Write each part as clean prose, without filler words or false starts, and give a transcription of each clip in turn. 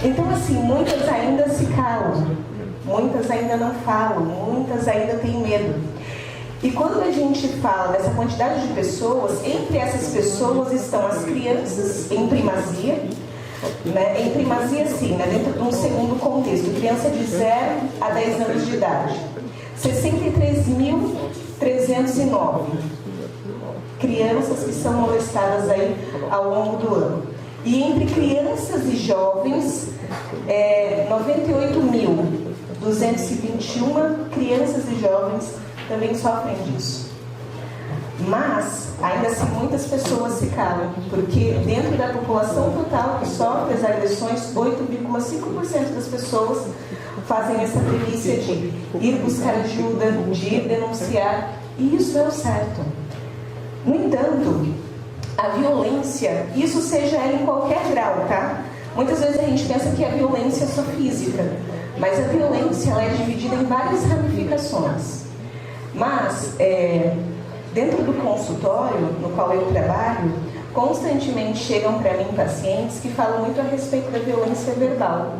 Então, assim, muitas ainda se calam, muitas ainda não falam, muitas ainda têm medo. E quando a gente fala dessa quantidade de pessoas, entre essas pessoas estão as crianças em primazia, né? Em primazia, sim, né? Dentro de um segundo contexto, criança de 0 a 10 anos de idade. 63.309 crianças que são molestadas aí ao longo do ano. E entre crianças e jovens, 98.221 crianças e jovens também sofrem disso. Mas, ainda assim, muitas pessoas se calam, porque dentro da população total que sofre as agressões, 8,5% das pessoas fazem essa delícia de ir buscar ajuda, de ir denunciar, e isso é o certo. No entanto, a violência, isso seja ela em qualquer grau, tá? Muitas vezes a gente pensa que a violência é só física, mas a violência ela é dividida em várias ramificações. Mas, dentro do consultório no qual eu trabalho, constantemente chegam para mim pacientes que falam muito a respeito da violência verbal,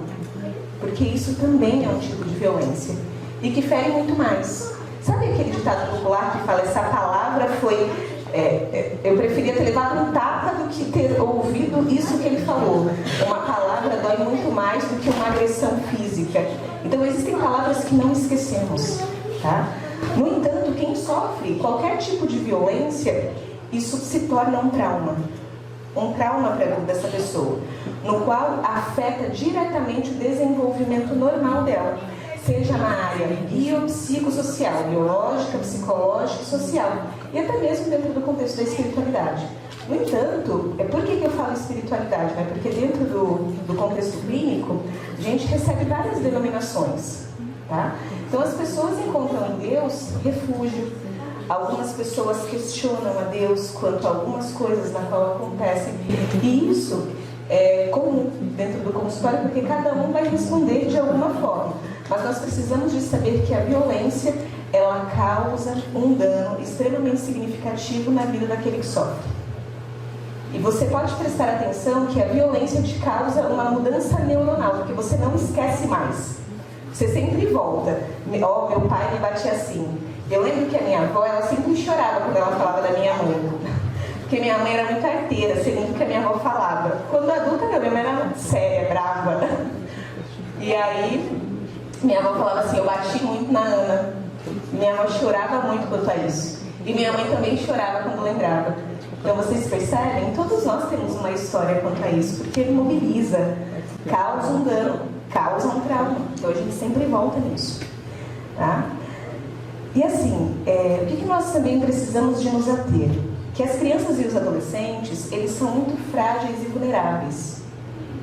porque isso também é um tipo de violência e que fere muito mais. Sabe aquele ditado popular que fala, essa palavra foi... eu preferia ter levado um tapa do que ter ouvido isso que ele falou. Uma palavra dói muito mais do que uma agressão física. Então existem palavras que não esquecemos, tá? No entanto, quem sofre qualquer tipo de violência, isso se torna um trauma para a vida dessa pessoa, no qual afeta diretamente o desenvolvimento normal dela, seja na área biopsicossocial, biológica, psicológica e social, e até mesmo dentro do contexto da espiritualidade. No entanto, por que eu falo espiritualidade? Né? Porque dentro do contexto clínico, a gente recebe várias denominações. Tá? Então as pessoas encontram em Deus refúgio. Algumas pessoas questionam a Deus quanto a algumas coisas na qual acontecem. E isso é comum dentro do consultório, porque cada um vai responder de alguma forma. Mas nós precisamos de saber que a violência, ela causa um dano extremamente significativo na vida daquele que sofre. E você pode prestar atenção que a violência te causa uma mudança neuronal, porque você não esquece mais. Você sempre volta. Ó, meu pai me batia assim. Eu lembro que a minha avó, ela sempre chorava quando ela falava da minha mãe. Porque minha mãe era muito arteira, segundo o que a minha avó falava. Quando adulta, minha mãe era séria, brava. E aí, minha avó falava assim, eu bati muito na Ana. Minha avó chorava muito quanto a isso. E minha mãe também chorava quando lembrava. Então, vocês percebem? Todos nós temos uma história quanto a isso, porque ele mobiliza, causa um dano, causa um trauma. Então a gente sempre volta nisso, tá? E assim, o que nós também precisamos de nos ater? Que as crianças e os adolescentes, eles são muito frágeis e vulneráveis.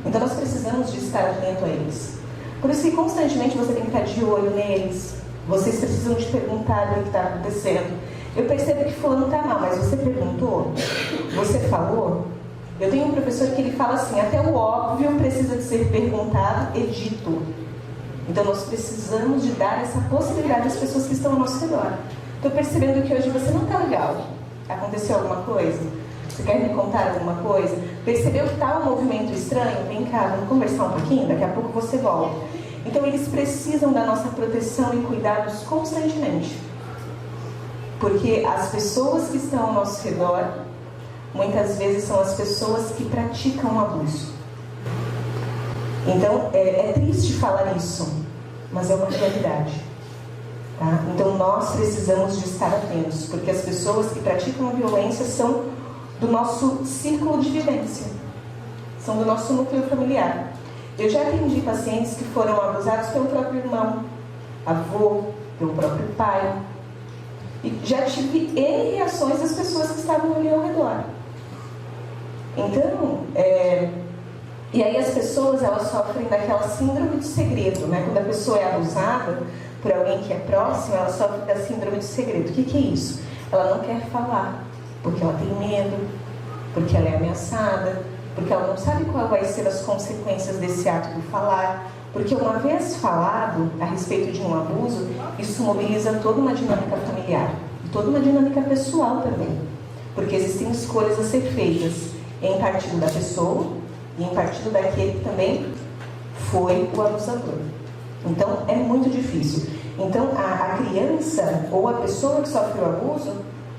Então nós precisamos de estar atento a eles. Por isso que constantemente você tem que estar de olho neles. Vocês precisam de perguntar o que está acontecendo. Eu percebo que fulano está mal, mas você perguntou? Você falou? Eu tenho um professor que ele fala assim, até o óbvio precisa de ser perguntado e dito. Então nós precisamos de dar essa possibilidade às pessoas que estão ao nosso redor. Estou percebendo que hoje você não está legal. Aconteceu alguma coisa? Você quer me contar alguma coisa? Percebeu que está um movimento estranho? Vem cá, vamos conversar um pouquinho? Daqui a pouco você volta. Então eles precisam da nossa proteção e cuidados constantemente. Porque as pessoas que estão ao nosso redor, muitas vezes são as pessoas que praticam o abuso. Então, é triste falar isso, mas é uma realidade. Tá? Então, nós precisamos de estar atentos, porque as pessoas que praticam a violência são do nosso círculo de vivência, são do nosso núcleo familiar. Eu já atendi pacientes que foram abusados pelo próprio irmão, avô, pelo próprio pai. E já tive N reações das pessoas que estavam ali ao redor. Então, e aí as pessoas, elas sofrem daquela síndrome de segredo, né? Quando a pessoa é abusada por alguém que é próximo, ela sofre da síndrome de segredo. O que é isso? Ela não quer falar, porque ela tem medo, porque ela é ameaçada, porque ela não sabe qual vai ser as consequências desse ato do falar. Porque uma vez falado a respeito de um abuso, isso mobiliza toda uma dinâmica familiar, toda uma dinâmica pessoal também. Porque existem escolhas a ser feitas em partido da pessoa e em partido daquele que também foi o abusador. Então, é muito difícil. Então, a criança ou a pessoa que sofre o abuso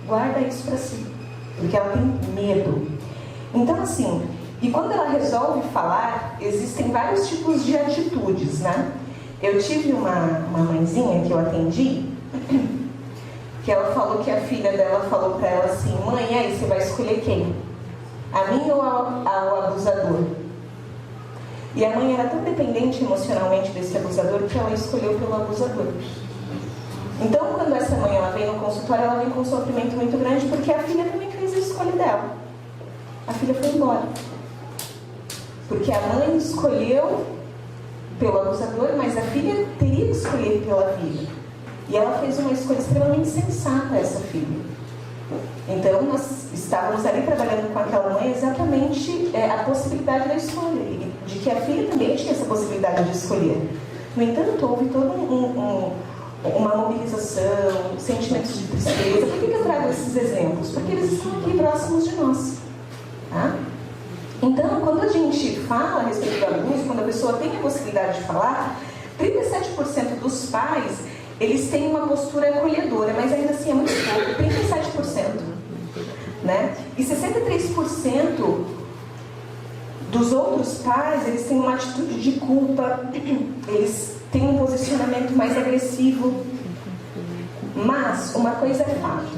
guarda isso para si, porque ela tem medo. Então, assim, e quando ela resolve falar, existem vários tipos de atitudes, né? Eu tive uma mãezinha que eu atendi, que ela falou que a filha dela falou para ela assim: mãe, aí você vai escolher quem? A mim ou ao abusador? E a mãe era tão dependente emocionalmente desse abusador que ela escolheu pelo abusador. Então, quando essa mãe ela vem no consultório, ela vem com um sofrimento muito grande, porque a filha também fez a escolha dela. A filha foi embora. Porque a mãe escolheu pelo abusador, mas a filha teria que escolher pela vida. E ela fez uma escolha extremamente sensata, essa filha. Então, nós estávamos ali trabalhando com aquela mãe exatamente a possibilidade da escolha, de que a filha também tinha essa possibilidade de escolher. No entanto, houve toda uma mobilização, sentimentos de tristeza. Por que eu trago esses exemplos? Porque eles estão aqui próximos de nós. Tá? Então, quando a gente fala a respeito do abuso, quando a pessoa tem a possibilidade de falar, 37% dos pais, eles têm uma postura acolhedora, mas ainda assim é muito pouco, 37%. Né? E 63% dos outros pais, eles têm uma atitude de culpa, eles têm um posicionamento mais agressivo. Mas, uma coisa é fato,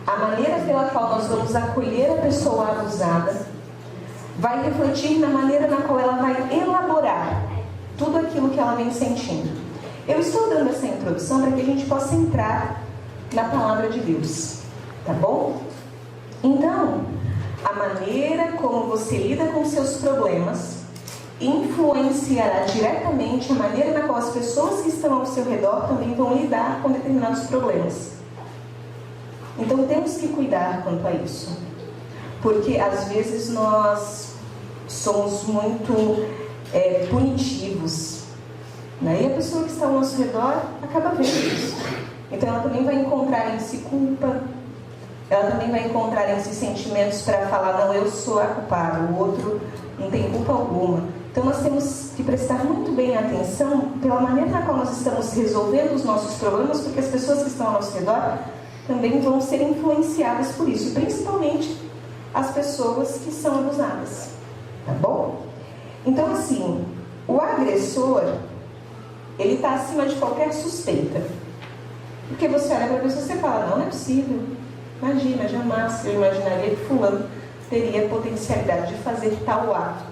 a maneira pela qual nós vamos acolher a pessoa abusada vai refletir na maneira na qual ela vai elaborar tudo aquilo que ela vem sentindo. Eu estou dando essa introdução para que a gente possa entrar na palavra de Deus, tá bom? Então, a maneira como você lida com seus problemas influenciará diretamente a maneira na qual as pessoas que estão ao seu redor também vão lidar com determinados problemas. Então, temos que cuidar quanto a isso, porque às vezes nós somos muito punitivos, né? E a pessoa que está ao nosso redor acaba vendo isso. Então ela também vai encontrar em si culpa, ela também vai encontrar em si sentimentos para falar: não, eu sou a culpada, o outro não tem culpa alguma. Então nós temos que prestar muito bem atenção pela maneira na qual nós estamos resolvendo os nossos problemas, porque as pessoas que estão ao nosso redor também vão ser influenciadas por isso, principalmente as pessoas que são abusadas, tá bom? Então, assim, o agressor, ele está acima de qualquer suspeita, porque você olha para a pessoa e você fala: não é possível, imagina, jamais eu imaginaria que fulano teria potencialidade de fazer tal ato.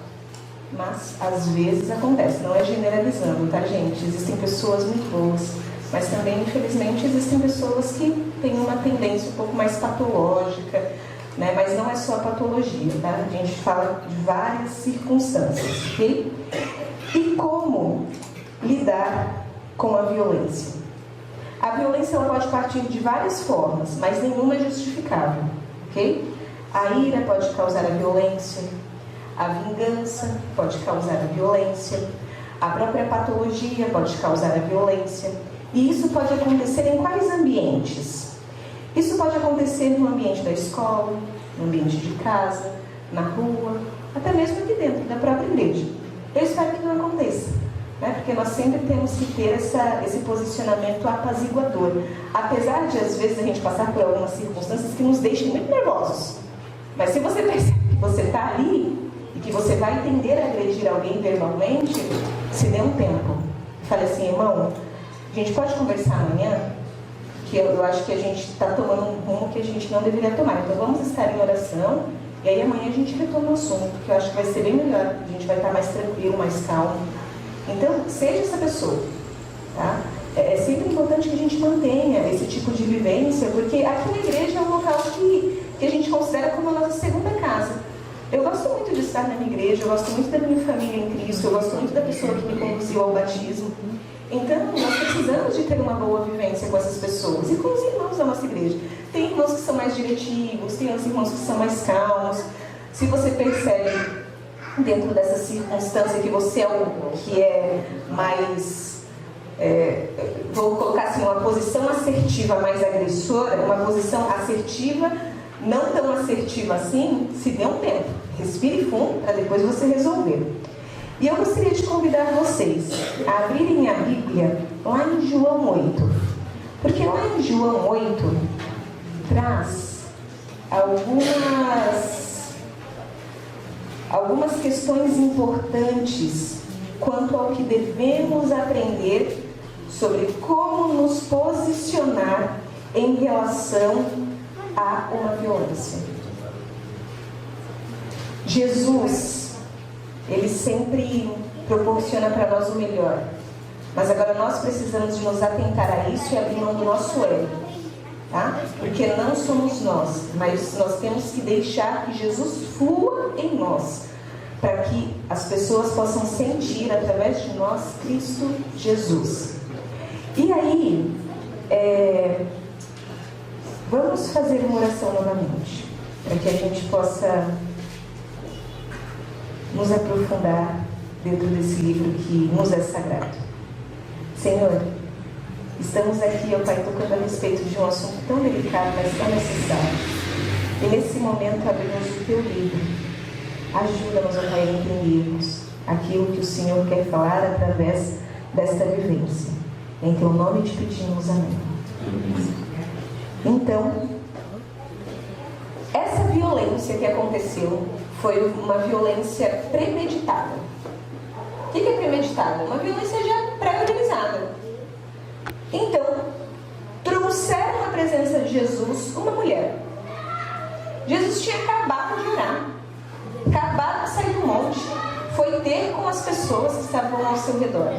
Mas às vezes acontece, não é generalizando, tá, gente? Existem pessoas muito boas, mas também, infelizmente, existem pessoas que têm uma tendência um pouco mais patológica, né? Mas não é só a patologia, tá? A gente fala de várias circunstâncias, ok? E como lidar com a violência? A violência ela pode partir de várias formas, mas nenhuma é justificável, ok? A ira pode causar a violência, a vingança pode causar a violência, a própria patologia pode causar a violência. E isso pode acontecer em quais ambientes? Isso pode acontecer no ambiente da escola, no ambiente de casa, na rua, até mesmo aqui dentro da própria igreja. Eu espero que não aconteça, né? Porque nós sempre temos que ter esse posicionamento apaziguador. Apesar de, às vezes, a gente passar por algumas circunstâncias que nos deixem muito nervosos. Mas se você percebe que você está ali e que você vai tender a agredir alguém verbalmente, se dê um tempo. Fale assim: irmão, a gente pode conversar amanhã? Que eu acho que a gente está tomando um rumo que a gente não deveria tomar. Então vamos estar em oração e aí amanhã a gente retoma o assunto, que eu acho que vai ser bem melhor. A gente vai estar mais tranquilo, mais calmo. Então, seja essa pessoa, tá? É sempre importante que a gente mantenha esse tipo de vivência, porque aqui na igreja é um local que a gente considera como a nossa segunda casa. Eu gosto muito de estar na minha igreja, eu gosto muito da minha família em Cristo, eu gosto muito da pessoa que me conduziu ao batismo. Então, nós precisamos de ter uma boa vivência com essas pessoas e com os irmãos da nossa igreja. Tem irmãos que são mais diretivos, tem os irmãos que são mais calmos. Se você percebe, dentro dessa circunstância, que você é o que é mais, vou colocar assim, uma posição assertiva mais agressora, uma posição assertiva, não tão assertiva assim, se dê um tempo. Respire fundo para depois você resolver. E eu gostaria de convidar vocês a abrirem a Bíblia lá em João 8. Porque lá em João 8 traz algumas questões importantes quanto ao que devemos aprender sobre como nos posicionar em relação a uma violência. Jesus, Ele sempre proporciona para nós o melhor. Mas agora nós precisamos de nos atentar a isso e abrir mão do nosso ego. Tá? Porque não somos nós, mas nós temos que deixar que Jesus flua em nós, para que as pessoas possam sentir através de nós Cristo Jesus. E aí, vamos fazer uma oração novamente, para que a gente possa nos aprofundar dentro desse livro que nos é sagrado. Senhor, estamos aqui, ó Pai, tocando a respeito de um assunto tão delicado, mas tão necessário. E nesse momento abrimos o Teu livro. Ajuda-nos, ó Pai, a entendermos aquilo que o Senhor quer falar através desta vivência. Em Teu nome te pedimos, amém. Então, essa violência que aconteceu foi uma violência premeditada. O que é premeditada? Uma violência já pré-organizada. Então, trouxeram à presença de Jesus uma mulher. Jesus tinha acabado de orar, acabado de sair do monte, foi ter com as pessoas que estavam ao seu redor.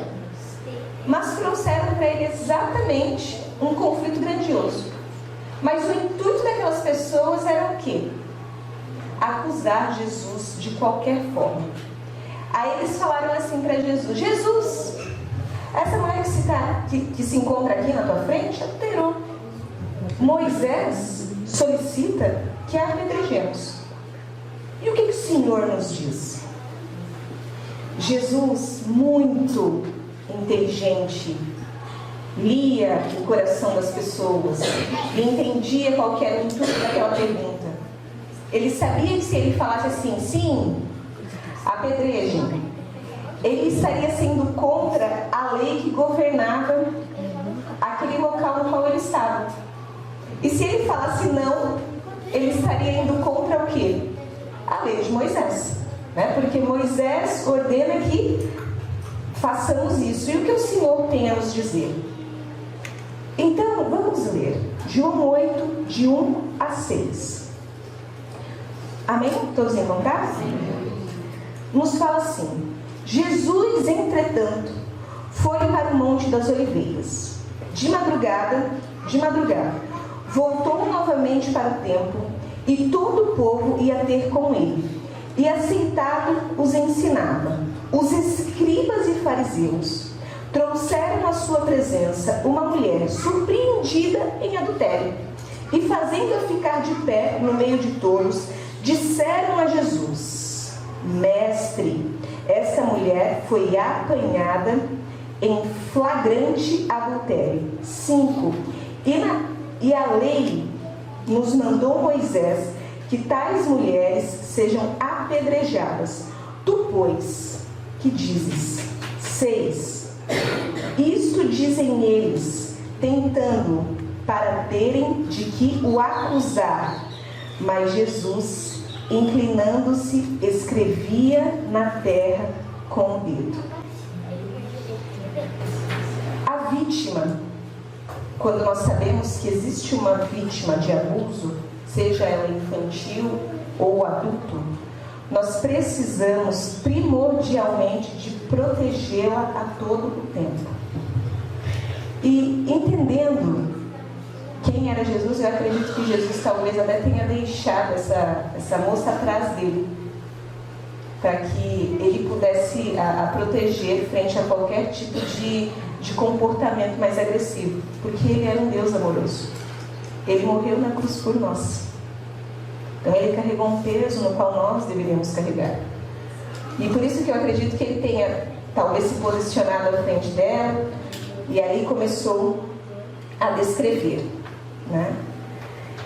Mas trouxeram para ele exatamente um conflito grandioso. Mas o intuito daquelas pessoas era o quê? Acusar Jesus de qualquer forma. Aí eles falaram assim para Jesus: Jesus, essa mulher que se encontra aqui na tua frente adulterou. Moisés solicita que a apedrejemos. E o que o Senhor nos diz? Jesus, muito inteligente, lia o coração das pessoas e entendia qual que era o intuito daquela pergunta. Ele sabia que se ele falasse assim, sim, apedrejem, ele estaria sendo contra a lei que governava aquele local no qual ele estava. E se ele falasse não, ele estaria indo contra o quê? A lei de Moisés, né? Porque Moisés ordena que façamos isso. E o que o Senhor tem a nos dizer? Então, vamos ler João 8, de 1 a 6. Amém? Todos encontraram? Nos fala assim: Jesus, entretanto, foi para o Monte das Oliveiras. De madrugada, voltou novamente para o templo, e todo o povo ia ter com ele. E assentado os ensinava. Os escribas e fariseus trouxeram à sua presença uma mulher surpreendida em adultério. E fazendo-a ficar de pé no meio de todos, disseram a Jesus: Mestre, essa mulher foi apanhada em flagrante adultério. 5. E a lei nos mandou Moisés que tais mulheres sejam apedrejadas. Tu, pois, que dizes? 6. Isto dizem eles, tentando, para terem de que o acusar. Mas Jesus, inclinando-se, escrevia na terra com o dedo. A vítima, quando nós sabemos que existe uma vítima de abuso, seja ela infantil ou adulto, nós precisamos primordialmente de protegê-la a todo o tempo. E entendendo quem era Jesus, eu acredito que Jesus talvez até tenha deixado essa moça atrás dele, para que ele pudesse a proteger frente a qualquer tipo de comportamento mais agressivo, porque ele era um Deus amoroso. Ele morreu na cruz por nós. Então ele carregou um peso no qual nós deveríamos carregar. E por isso que eu acredito que ele tenha talvez se posicionado à frente dela, e aí começou a descrever, né?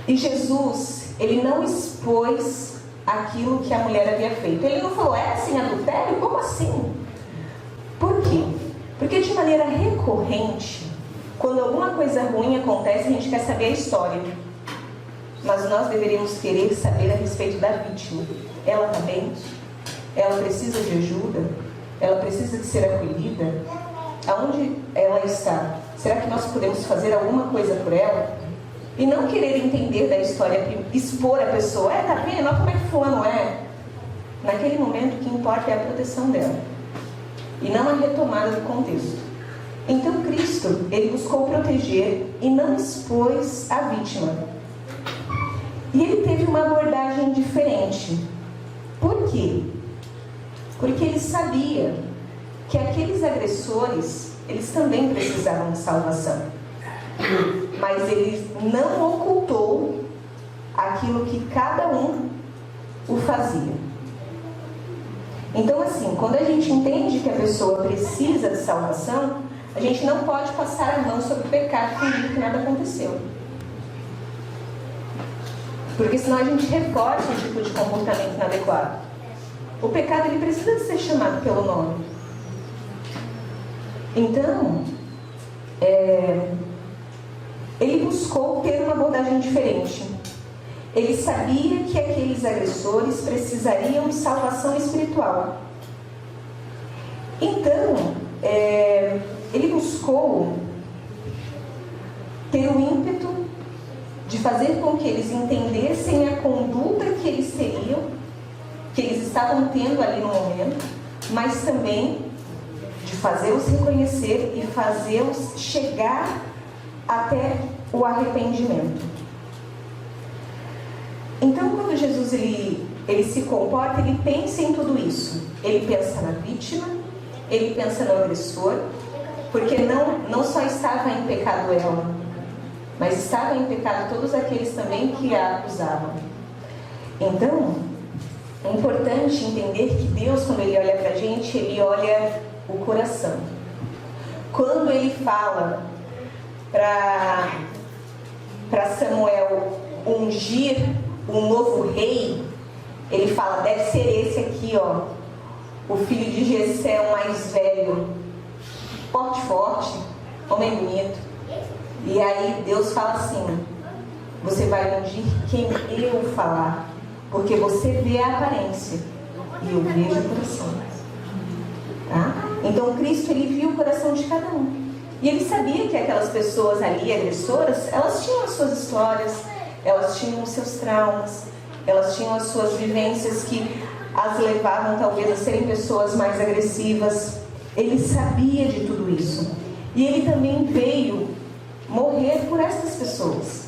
E Jesus, ele não expôs aquilo que a mulher havia feito. Ele não falou, é assim adultério? Como assim? Por quê? Porque de maneira recorrente, quando alguma coisa ruim acontece, a gente quer saber a história. Mas nós deveríamos querer saber a respeito da vítima. Ela está bem? Ela precisa de ajuda? Ela precisa de ser acolhida? Aonde ela está? Será que nós podemos fazer alguma coisa por ela? E não querer entender da história, expor a pessoa. Tá vendo? Olha como é que fulano é. Naquele momento, o que importa é a proteção dela. E não a retomada do contexto. Então, Cristo, ele buscou proteger e não expôs a vítima. E ele teve uma abordagem diferente. Por quê? Porque ele sabia que aqueles agressores, eles também precisavam de salvação. Mas ele não ocultou aquilo que cada um o fazia. Então, assim, quando a gente entende que a pessoa precisa de salvação, a gente não pode passar a mão sobre o pecado fingindo que nada aconteceu. Porque senão a gente reforça um tipo de comportamento inadequado. O pecado, ele precisa de ser chamado pelo nome. Então, ele buscou ter uma abordagem diferente. Ele sabia que aqueles agressores precisariam de salvação espiritual. Então, ele buscou ter o ímpeto de fazer com que eles entendessem a conduta que eles teriam, que eles estavam tendo ali no momento, mas também de fazê-los reconhecer e fazê-los chegar até o arrependimento. Então, quando Jesus ele se comporta, ele pensa em tudo isso. Ele pensa na vítima, ele pensa no agressor, porque não só estava em pecado ela, mas estavam em pecado todos aqueles também que a acusavam. Então, é importante entender que Deus, quando ele olha para a gente, ele olha o coração. Quando ele fala para Samuel ungir um novo rei, ele fala, deve ser esse aqui, ó, o filho de Jessé, o mais velho, forte, homem bonito. E aí Deus fala assim, você vai ungir quem eu falar, porque você vê a aparência e eu vejo o coração. Tá? Então Cristo, ele viu o coração de cada um. E ele sabia que aquelas pessoas ali, agressoras, elas tinham as suas histórias, elas tinham os seus traumas, elas tinham as suas vivências que as levavam talvez a serem pessoas mais agressivas. Ele sabia de tudo isso. E ele também veio morrer por essas pessoas.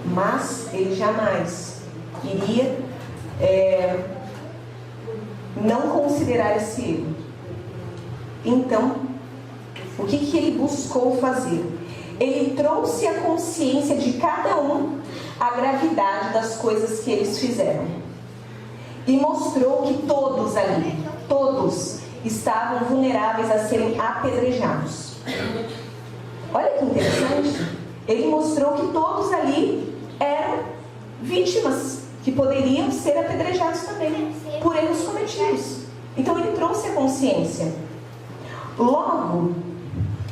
Mas ele jamais iria não considerar esse erro. Então, o que ele buscou fazer? Ele trouxe à consciência de cada um a gravidade das coisas que eles fizeram. E mostrou que todos ali, todos, estavam vulneráveis a serem apedrejados. Olha que interessante. Ele mostrou que todos ali eram vítimas, que poderiam ser apedrejados também, por erros cometidos. Então ele trouxe a consciência. Logo,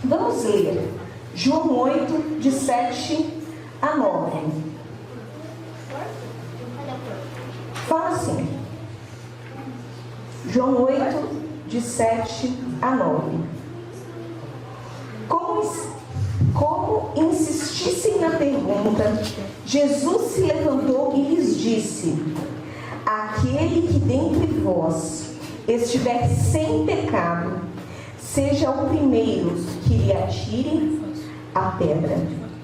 vamos ler João 8, de 7 a 9. Fala assim, João 8, de 7 a 9. Como insistissem na pergunta, Jesus se levantou e lhes disse, aquele que dentre vós estiver sem pecado, seja o primeiro que lhe atire a pedra.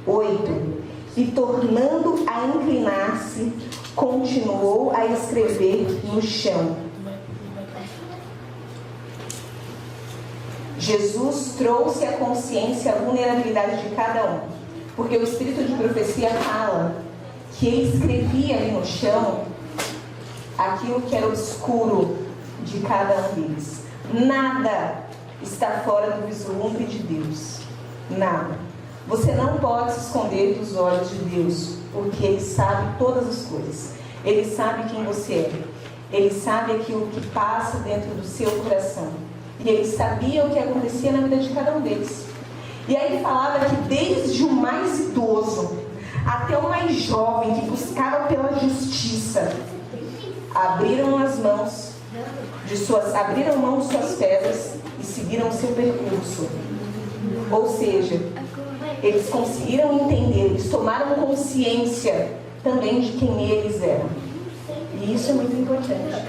8. E tornando a inclinar-se, continuou a escrever no chão. Jesus trouxe à consciência a vulnerabilidade de cada um. Porque o Espírito de profecia fala que ele escrevia ali no chão aquilo que era obscuro de cada um deles. Nada está fora do vislumbre de Deus. Nada. Você não pode se esconder dos olhos de Deus, porque Ele sabe todas as coisas. Ele sabe quem você é. Ele sabe aquilo que passa dentro do seu coração. E ele sabia o que acontecia na vida de cada um deles. E aí ele falava que desde o mais idoso até o mais jovem que buscava pela justiça, abriram mão de suas pedras e seguiram o seu percurso. Ou seja, eles conseguiram entender, eles tomaram consciência também de quem eles eram. E isso é muito importante.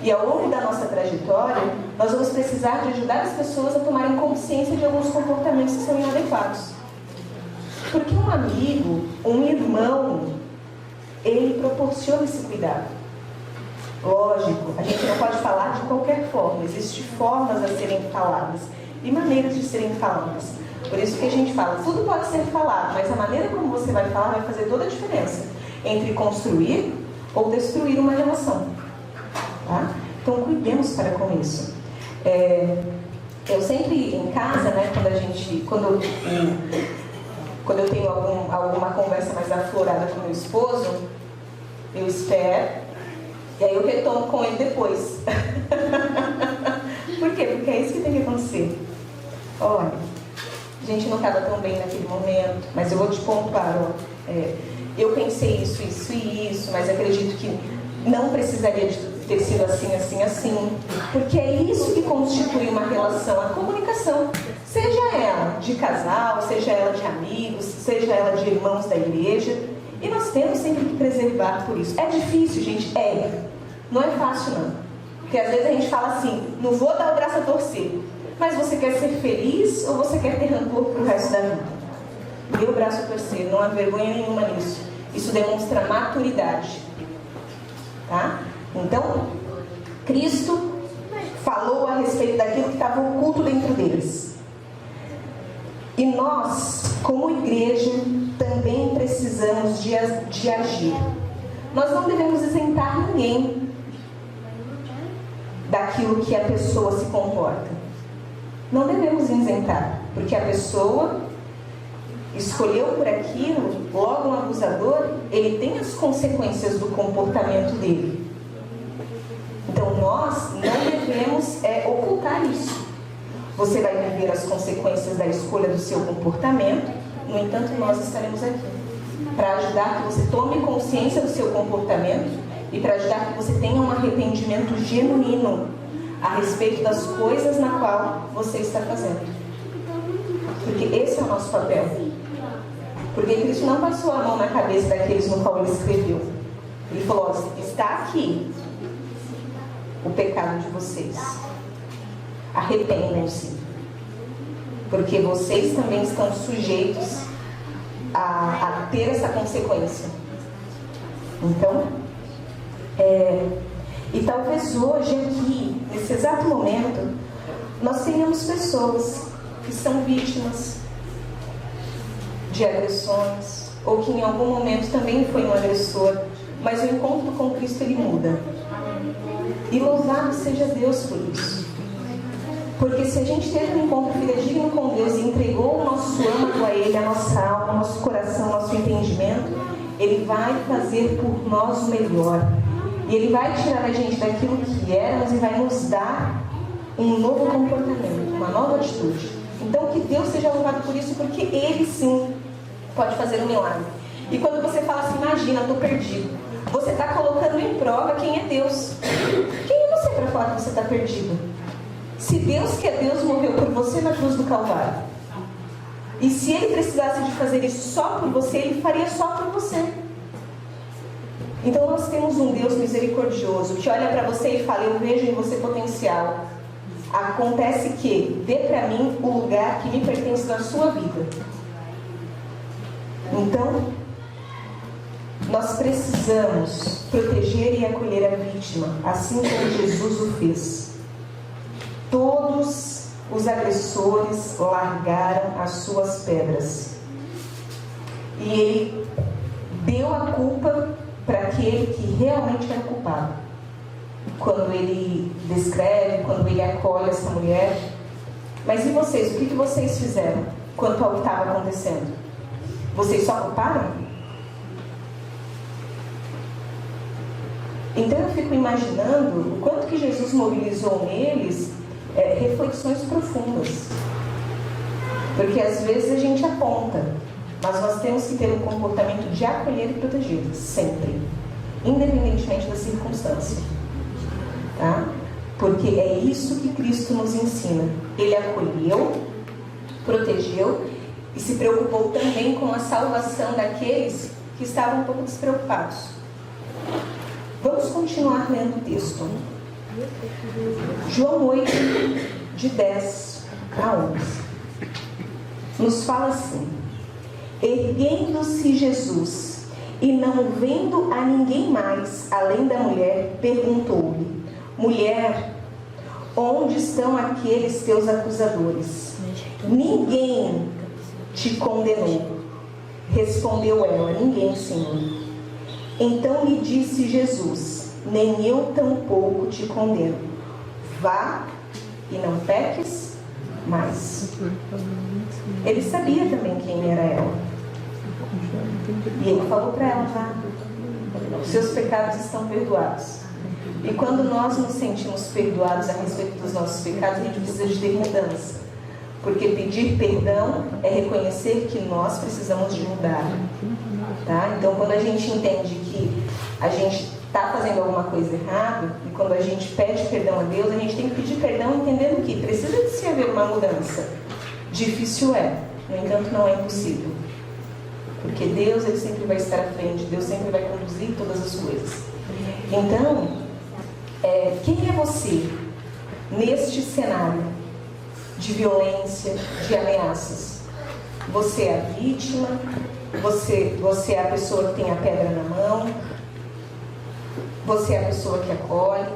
E ao longo da nossa trajetória, nós vamos precisar de ajudar as pessoas a tomarem consciência de alguns comportamentos que são inadequados. Porque um amigo, um irmão, ele proporciona esse cuidado. Lógico, a gente não pode falar de qualquer forma. Existem formas a serem faladas e maneiras de serem faladas. Por isso que a gente fala, tudo pode ser falado, mas a maneira como você vai falar vai fazer toda a diferença entre construir ou destruir uma relação. Tá? Então cuidemos para com isso. Eu sempre em casa, né, quando eu tenho alguma conversa mais aflorada com meu esposo, eu espero e aí eu retomo com ele depois. Por quê? Porque é isso que tem que acontecer. Olha, a gente não estava tão bem naquele momento, mas eu vou te pontuar. Eu pensei isso, mas acredito que não precisaria de ter sido assim, assim, assim. Porque é isso que constitui uma relação, a comunicação. Seja ela de casal, seja ela de amigos, seja ela de irmãos da igreja. E nós temos sempre que preservar por isso. É difícil, gente? Não é fácil, não. Porque às vezes a gente fala assim, não vou dar o braço a torcer. Mas você quer ser feliz ou você quer ter rancor pro resto da vida? Dê o braço a torcer, não há vergonha nenhuma nisso. Isso demonstra maturidade. Tá? Então, Cristo falou a respeito daquilo que estava oculto dentro deles. E nós, como igreja, também precisamos de agir. Nós não devemos isentar ninguém daquilo que a pessoa se comporta. Não devemos isentar, porque a pessoa escolheu por aquilo, logo um abusador, ele tem as consequências do comportamento dele. Então nós não devemos ocultar isso. Você vai viver as consequências da escolha do seu comportamento, no entanto nós estaremos aqui para ajudar que você tome consciência do seu comportamento e para ajudar que você tenha um arrependimento genuíno a respeito das coisas na qual você está fazendo. Porque esse é o nosso papel. Porque Cristo não passou a mão na cabeça daqueles no qual ele escreveu. Ele falou, está aqui o pecado de vocês. Arrependam-se. Porque vocês também estão sujeitos a ter essa consequência. Então, e talvez hoje aqui, nesse exato momento, nós tenhamos pessoas que são vítimas de agressões, ou que em algum momento também foi um agressor, mas o encontro com Cristo ele muda. E louvado seja Deus por isso. Porque se a gente teve um encontro fidedigno com Deus e entregou o nosso âmago a Ele, a nossa alma, o nosso coração, o nosso entendimento, Ele vai fazer por nós o melhor. E Ele vai tirar a gente daquilo que éramos e vai nos dar um novo comportamento, uma nova atitude. Então que Deus seja louvado por isso, porque Ele sim pode fazer um milagre. E quando você fala assim, imagina, estou perdido, você está colocando em prova quem é Deus. Quem é você para falar que você está perdido? Se Deus, que é Deus, morreu por você na cruz do Calvário, e se Ele precisasse de fazer isso só por você, Ele faria só por você. Então nós temos um Deus misericordioso que olha para você e fala, eu vejo em você potencial. Acontece que dê para mim o lugar que me pertence na sua vida. Então nós precisamos proteger e acolher a vítima, assim como Jesus o fez. Todos os agressores largaram as suas pedras. E Ele deu a culpa para aquele que realmente era culpado. Quando Ele descreve, quando Ele acolhe essa mulher. Mas e vocês? O que vocês fizeram quanto ao que estava acontecendo? Vocês só culparam? Então eu fico imaginando o quanto que Jesus mobilizou neles reflexões profundas. Porque às vezes a gente aponta, mas nós temos que ter um comportamento de acolher e proteger, sempre, independentemente da circunstância. Tá? Porque é isso que Cristo nos ensina. Ele acolheu, protegeu e se preocupou também com a salvação daqueles que estavam um pouco despreocupados. Vamos continuar lendo o texto. João 8, de 10 a 11. Nos fala assim: erguendo-se Jesus e não vendo a ninguém mais além da mulher, perguntou-lhe: mulher, onde estão aqueles teus acusadores? Ninguém te condenou. Respondeu ela: ninguém, Senhor. Então lhe disse Jesus: nem eu tampouco te condeno. Vá e não peques mais. Ele sabia também quem era ela. E ele falou para ela: vá, seus pecados estão perdoados. E quando nós nos sentimos perdoados a respeito dos nossos pecados, a gente precisa de ter mudança. Porque pedir perdão é reconhecer que nós precisamos de mudar. Tá? Então, quando a gente entende que a gente está fazendo alguma coisa errada, e quando a gente pede perdão a Deus, a gente tem que pedir perdão entendendo que precisa de se haver uma mudança. Difícil é, no entanto não é impossível. Porque Deus, Ele sempre vai estar à frente, Deus sempre vai conduzir todas as coisas. Então, quem é você neste cenário de violência, de ameaças? Você é a vítima? Você é a pessoa que tem a pedra na mão? Você é a pessoa que acolhe?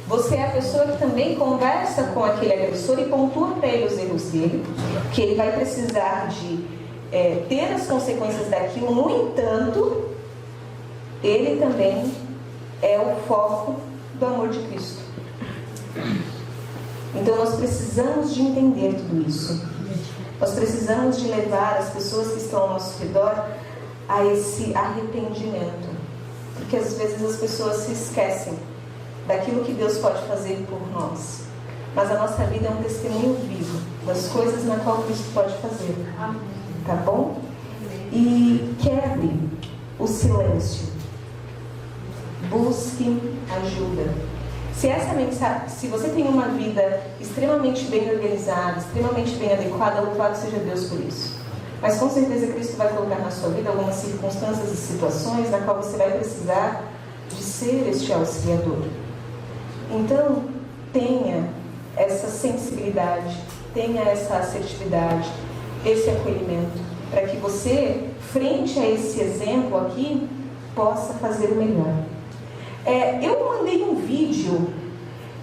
Você é a pessoa que também conversa com aquele agressor e pontua para ele os erros dele, que ele vai precisar de ter as consequências daquilo. No entanto, ele também é o foco do amor de Cristo. Então nós precisamos de entender tudo isso. Nós precisamos de levar as pessoas que estão ao nosso redor a esse arrependimento. Porque às vezes as pessoas se esquecem daquilo que Deus pode fazer por nós. Mas a nossa vida é um testemunho vivo das coisas na qual Cristo pode fazer. Tá bom? E quebre o silêncio. Busque ajuda. Se você tem uma vida extremamente bem organizada, extremamente bem adequada, louvado seja Deus por isso. Mas com certeza Cristo vai colocar na sua vida algumas circunstâncias e situações na qual você vai precisar de ser este auxiliador. Então, tenha essa sensibilidade, tenha essa assertividade, esse acolhimento, para que você, frente a esse exemplo aqui, possa fazer o melhor. Eu mandei um vídeo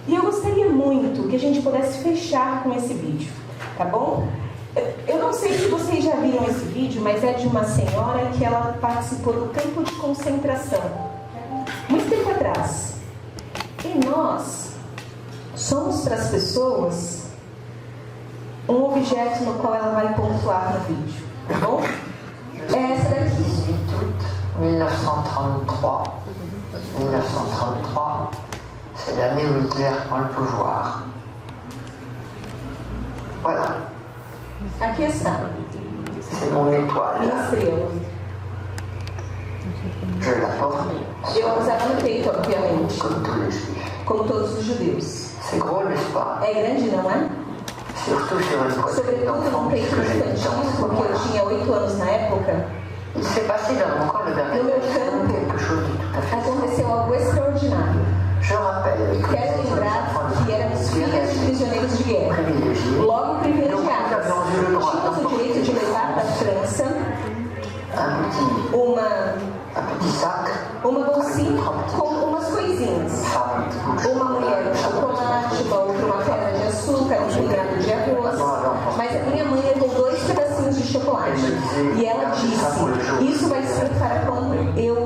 e eu gostaria muito que a gente pudesse fechar com esse vídeo, tá bom? Eu não sei se vocês já viram esse vídeo, mas é de uma senhora que ela participou do campo de concentração, muito tempo atrás. E nós somos para as pessoas um objeto no qual ela vai pontuar no vídeo, tá bom? É essa daqui. 1933, c'est l'année où Hitler prend le pouvoir. Voilà. Aqui está. C'est mon étoile. Minha estrela. Je la porte. Eu a usava no peito, obviamente, Comme tous les juifs. como todos os judeus. C'est gros, n'est-ce pas? É grande, não é? Surtout sur une poitrine Sobretudo d'enfant, no peito puisque j'ai 8 ans en infantil, ce porque eu moment-là. tinha 8 anos na época. Il s'est passé dans mon corps le dernier No meu quelque chose de tout à fait. aconteceu algo extraordinário. Je rappelle que Quero lembrar que éramos filhas de prisioneiros de guerra, privilégiés, logo privilegiadas. Tínhamos o direito de levar para a França un petit sac, uma bolsinha com umas coisinhas. Uma mulher um chocolate, uma outra uma pedra de açúcar, um punhado de arroz. Mas a minha mãe levou 2 pedacinhos de chocolate. E ela disse: isso vai ser para quando eu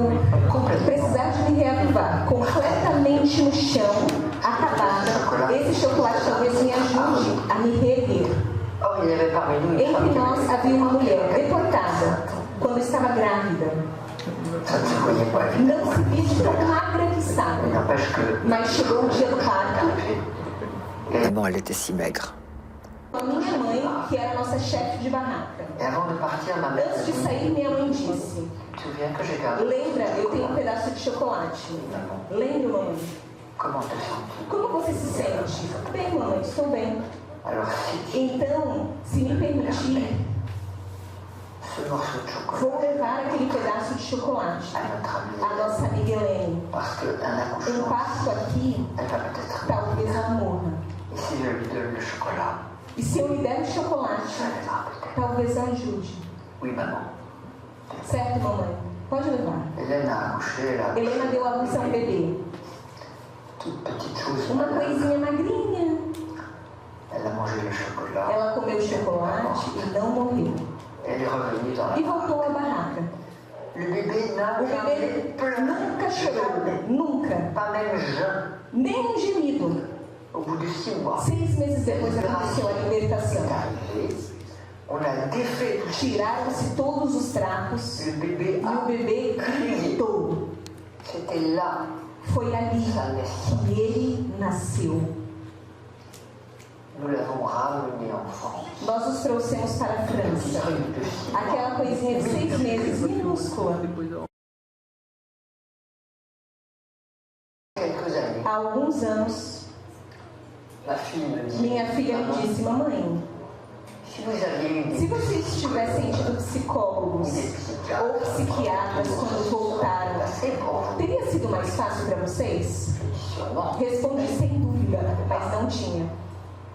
precisar de me reavivar. Completamente no chão, acabada. Esse chocolate talvez me ajude a me reerguer. Or, il y avait parmi nous une femme Entre qui nós havia uma mulher deportada quando estava grávida. Ça ne se voyait pas Não évidemment. se via de tão magra que estava. N'empêche que Mas chegou o dia do parto. Maman, elle était si maigre. A minha mãe, que era a nossa chefe de barraca. Et avant de partir, ma mère Antes de me dit, sair, minha mãe disse: tu te souviens que j'ai gardé lembra, eu tenho um pedaço de chocolate. Lembra, mamãe? Comment te sens-tu? Como você se sente? Bem, mamãe, estou bem. Alors si Então, se me permitir, ce morceau de chocolat vou levar aquele pedaço de chocolate à notre amie, à nossa amiga Helene. parce qu'un Um accouchement, parto aqui, elle va peut-être talvez ela morra. Et si je lui donne le chocolat, E se eu lhe der o chocolate, ça l'aidera peut-être. talvez a ajude. Oui, maman. Certo, mamãe? Pode levar. Hélène a accouché, elle a Helena deu a luz a um bebê. toute petite chose. Uma coisinha magrinha. Elle a mangé le chocolat. Ela comeu o chocolate e não morreu. Elle est revenue dans la E voltou à barraca. Le bébé n'a O jamais bebê pleuré. nunca chorou. Nunca. Pas même jeune. Nem um gemido. Au bout de 6 mois, 6 meses depois aconteceu a libertação. est arrivé. On a défait tout ça. Tiraram-se todos os trapos Le bébé e o a bebê gritou. C'était là. Foi ali que ele nasceu. Nous l'avons ramené en France. Nós os trouxemos para a França. Truc de 6 mois. Aquela coisinha de 6 meses, minúscula. Quelques années, Há alguns anos, ma fille me dit, minha filha me disse: mamãe, si vous aviez eu se des vocês tivessem tido psicólogos ou psiquiatras quando voltaram, passés pour vous, teria sido mais fácil para vocês? sûrement, Respondi sem dúvida, mas não tinha.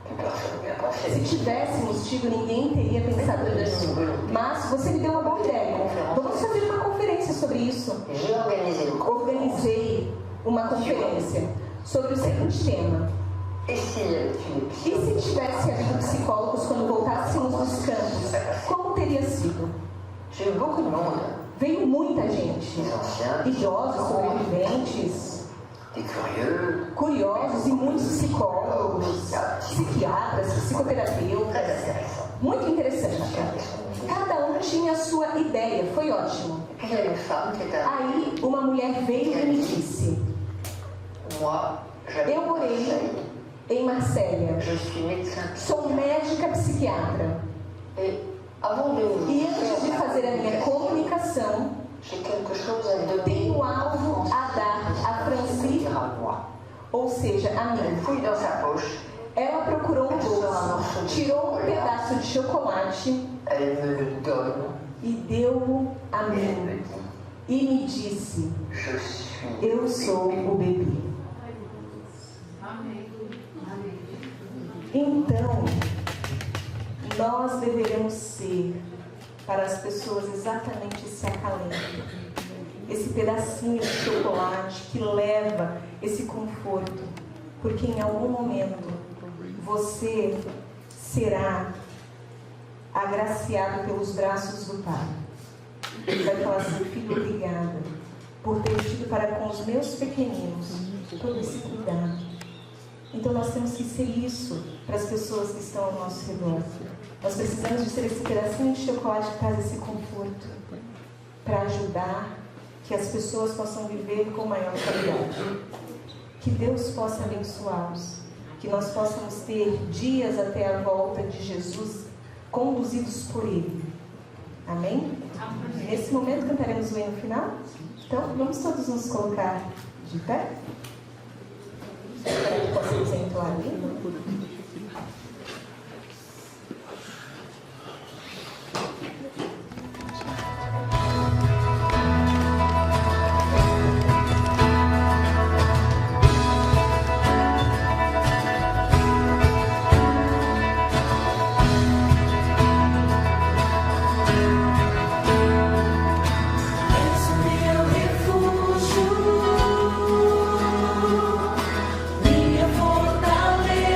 que personne n'y a Se pensé. tivéssemos tido, ninguém teria pensado nisso. Mas você me deu uma boa ideia. Vamos fazer uma conferência sobre isso. J'ai organisé une conférence. Organizei uma conferência sobre o seguinte tema: Et s'il y avait eu des e se tivesse havido psicólogos quando voltássemos dos campos, como teria sido? J'ai eu beaucoup de monde, Veio muita gente, des anciens, idosos, sobreviventes, des curieux, curiosos e muitos psicólogos, psiquiatras, très psicoterapeutas. intéressants. Muito interessante. Cada um tinha a sua ideia, foi ótimo. Et puis il y a une femme qui est arrivée. Aí uma mulher veio e me disse: Moi, j'habite eu à morei Marseille. em Marsella, Je suis médecin. sou médica psiquiatra. Et avant de E antes de fazer a minha comunicação, j'ai quelque chose à donner tenho algo a dar a Franci, dire à moi. ou seja, a Elle mim. fouille dans sa poche, Ela procurou um bolso, tirou um pedaço de chocolate elle me le donne e deu a et elle me mim. dit E me disse: je suis eu sou o bebê. Então, nós deveremos ser para as pessoas exatamente esse acalento, esse pedacinho de chocolate que leva esse conforto, porque em algum momento você será agraciado pelos braços do Pai. Ele vai falar assim: filho, obrigada por ter tido para com os meus pequeninos todo esse cuidado. Então nós temos que ser isso para as pessoas que estão ao nosso redor. Nós precisamos de ser esse pedacinho de chocolate que traz esse conforto para ajudar que as pessoas possam viver com maior qualidade. Que Deus possa abençoá-los. Que nós possamos ter dias até a volta de Jesus conduzidos por Ele. Amém? Nesse momento cantaremos o hino final. Então vamos todos nos colocar de pé. Para que possamos entoar o hino. Minha fortaleza.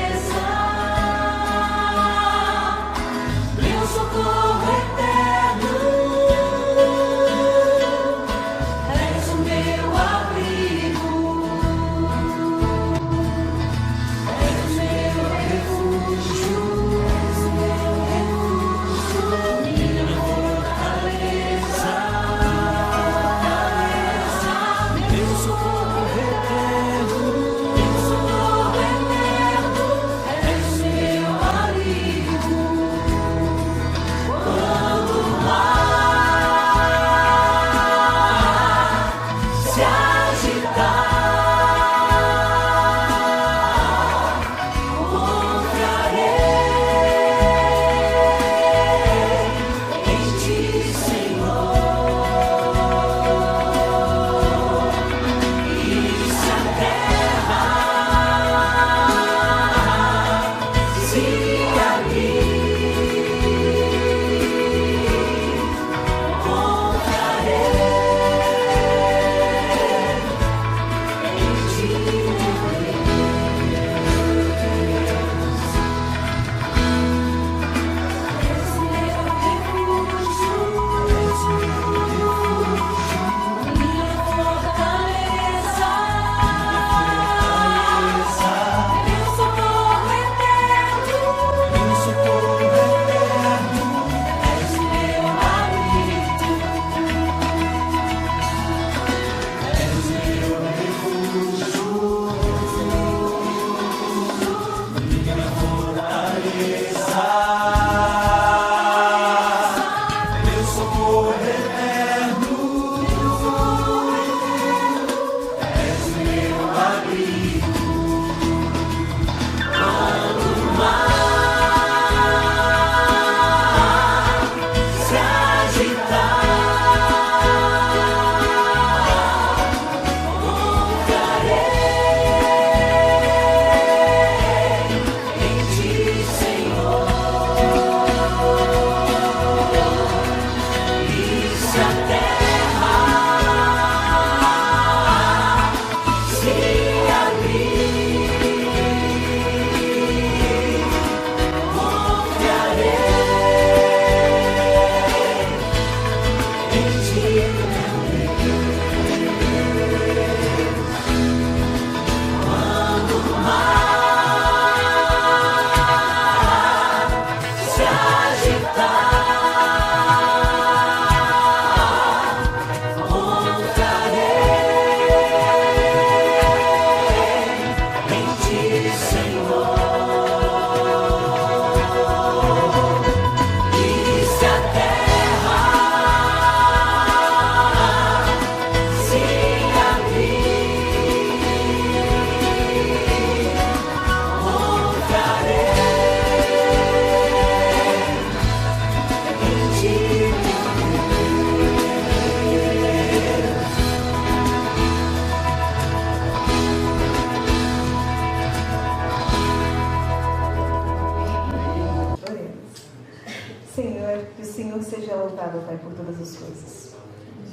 Senhor, que o Senhor seja louvado, Pai, por todas as coisas.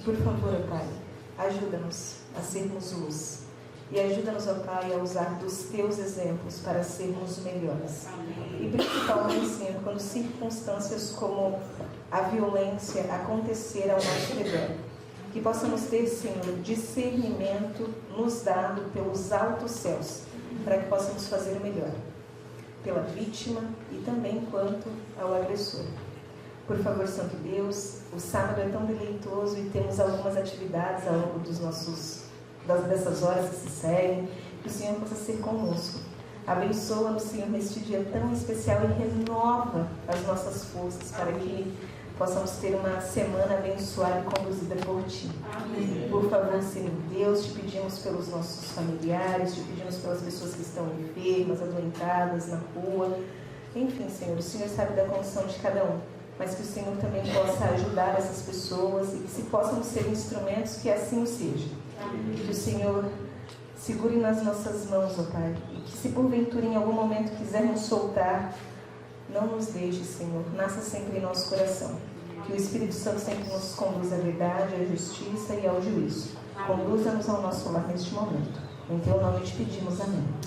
Por favor, ó Pai, ajuda-nos a sermos luz. E ajuda-nos, ó Pai, a usar dos Teus exemplos para sermos melhores. E principalmente, Senhor, quando circunstâncias como a violência acontecer ao nosso redor, que possamos ter, Senhor, discernimento nos dado pelos altos céus, para que possamos fazer o melhor, pela vítima e também quanto ao agressor. Por favor, Santo Deus, o sábado é tão deleitoso e temos algumas atividades ao longo dessas horas que se seguem, que o Senhor possa ser conosco. Abençoa-nos, Senhor, neste dia tão especial e renova as nossas forças para que possamos ter uma semana abençoada e conduzida por Ti. Amém. Por favor, Senhor Deus, te pedimos pelos nossos familiares, te pedimos pelas pessoas que estão enfermas, adoentadas na rua. Enfim, Senhor, o Senhor sabe da condição de cada um, mas que o Senhor também possa ajudar essas pessoas e que se possam ser instrumentos, que assim o seja. Amém. Que o Senhor segure nas nossas mãos, ó Pai, e que se porventura em algum momento quisermos soltar, não nos deixe, Senhor, nasça sempre em nosso coração. Que o Espírito Santo sempre nos conduza à verdade, à justiça e ao juízo. Conduza-nos ao nosso lar neste momento. Em Teu nome te pedimos, amém.